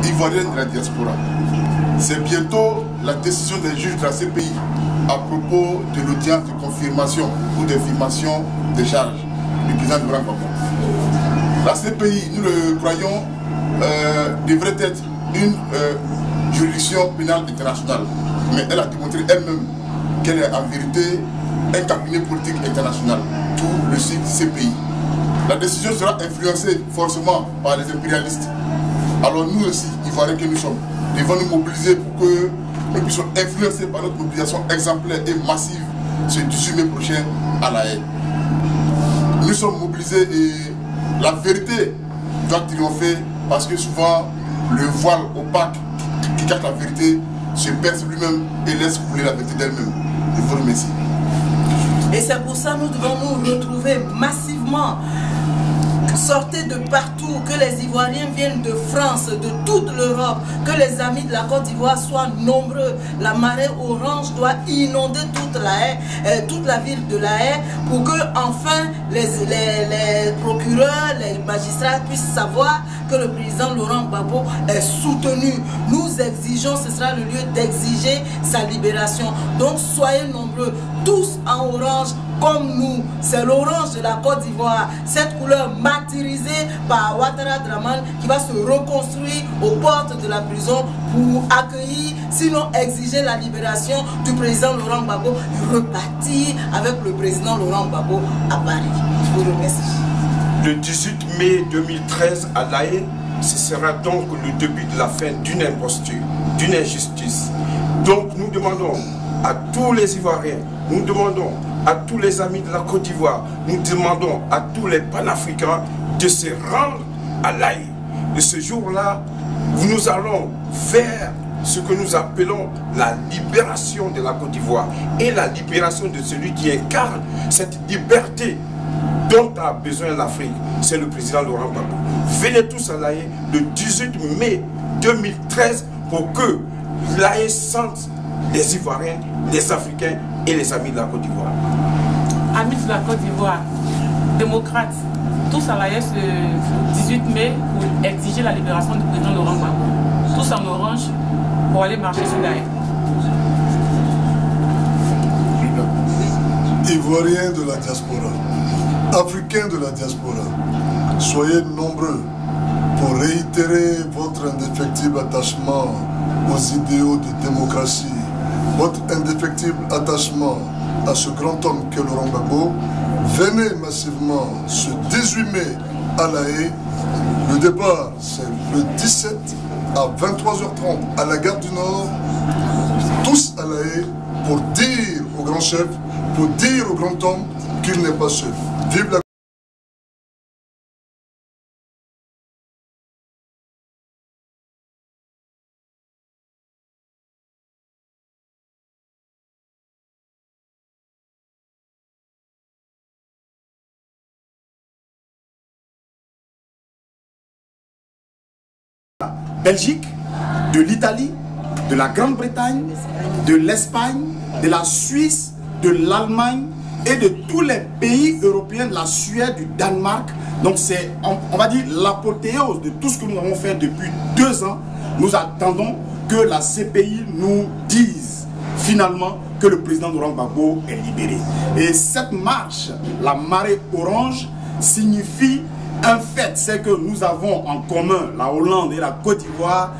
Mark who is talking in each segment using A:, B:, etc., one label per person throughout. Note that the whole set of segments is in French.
A: Ivoirienne de la diaspora. C'est bientôt la décision des juges de la CPI à propos de l'audience de confirmation ou d'information des charges du président Laurent Gbagbo. La CPI, nous le croyons, devrait être une juridiction pénale internationale. Mais elle a démontré elle-même qu'elle est en vérité un cabinet politique international, tout le site CPI. La décision sera influencée forcément par les impérialistes. Alors nous aussi, Ivoiriens que nous sommes, devons nous mobiliser pour que nous puissions influencer par notre mobilisation exemplaire et massive ce 18 mai prochain à La Haye. Nous sommes mobilisés et la vérité doit triompher parce que souvent le voile opaque qui cache la vérité se perce lui-même et laisse couler la vérité d'elle-même. Je vous remercie.
B: Et c'est pour ça que nous devons nous retrouver massivement. Sortez de partout, que les Ivoiriens viennent de France, de toute l'Europe, que les amis de la Côte d'Ivoire soient nombreux. La marée orange doit inonder toute la Haye, toute la ville de La Haye, pour que enfin les procureurs, les magistrats puissent savoir que le président Laurent Gbagbo est soutenu. Nous exigeons, ce sera le lieu d'exiger sa libération. Donc soyez nombreux, tous en orange comme nous. C'est l'orange de la Côte d'Ivoire, cette couleur martyrisée par Ouattara Draman qui va se reconstruire aux portes de la prison pour accueillir, sinon exiger la libération du président Laurent Gbagbo et repartir avec le président Laurent Gbagbo à Paris. Je vous remercie.
C: Le 18 mai 2013 à La Haye, ce sera donc le début de la fin d'une imposture, d'une injustice. Donc nous demandons à tous les Ivoiriens, nous demandons à tous les amis de la Côte d'Ivoire, nous demandons à tous les panafricains de se rendre à La Haye. Et ce jour-là, nous allons faire ce que nous appelons la libération de la Côte d'Ivoire et la libération de celui qui incarne cette liberté dont a besoin l'Afrique, c'est le président Laurent Gbagbo. Venez tous à La Haye le 18 mai 2013 pour que La Haye sente les Ivoiriens, les Africains et les amis de la Côte d'Ivoire.
D: Amis de la Côte d'Ivoire, démocrates, tous à La Haye ce 18 mai pour exiger la libération du président Laurent Gbagbo. Tous en orange pour aller marcher sur La Haye.
E: Ivoiriens de la diaspora, Africains de la diaspora, soyez nombreux pour réitérer votre indéfectible attachement aux idéaux de démocratie, votre indéfectible attachement à ce grand homme qu'est Laurent Gbagbo. Venez massivement ce 18 mai à La Haye. Le départ, c'est le 17 à 23h30 à la gare du Nord. Tous à La Haye pour dire au grand chef, pour dire au grand homme qu'il n'est pas seul. Vive la
F: Belgique, de l'Italie, de la Grande-Bretagne, de l'Espagne, de la Suisse, de l'Allemagne et de tous les pays européens, de la Suède, du Danemark. Donc c'est, on va dire, l'apothéose de tout ce que nous avons fait depuis 2 ans. Nous attendons que la CPI nous dise finalement que le président Laurent Gbagbo est libéré. Et cette marche, la marée orange, signifie un fait, c'est que nous avons en commun, la Hollande et la Côte d'Ivoire,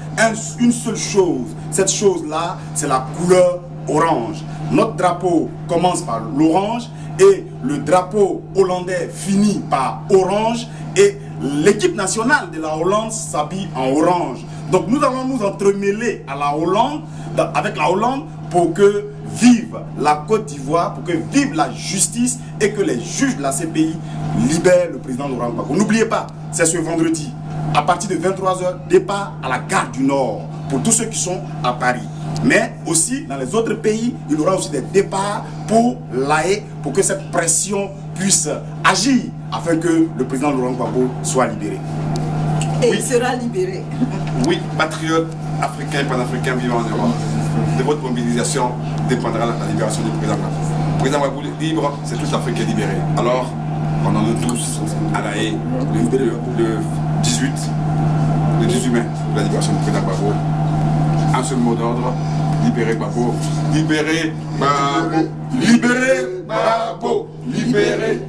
F: une seule chose. Cette chose-là, c'est la couleur orange. Notre drapeau commence par l'orange et le drapeau hollandais finit par orange et l'équipe nationale de la Hollande s'habille en orange. Donc nous allons nous entremêler à la Hollande, avec la Hollande pour que vive la Côte d'Ivoire, pour que vive la justice et que les juges de la CPI libèrent le président Laurent Gbagbo. N'oubliez pas, c'est ce vendredi, à partir de 23h, départ à la gare du Nord, pour tous ceux qui sont à Paris. Mais aussi, dans les autres pays, il y aura aussi des départs pour La Haye, pour que cette pression puisse agir, afin que le président Laurent Gbagbo soit libéré.
B: Et il sera libéré.
G: Oui, patriotes africains et panafricains vivant en Europe, de votre mobilisation dépendra la libération du président Gbagbo. Le président Gbagbo libre, c'est toute l'Afrique qui est libérée. Alors, rendons-nous tous à La Haye le 18 le 18 mai, la libération du président Gbagbo. Un seul mot d'ordre, libérer Gbagbo. Libérer Gbagbo. Libérer Gbagbo. Libérer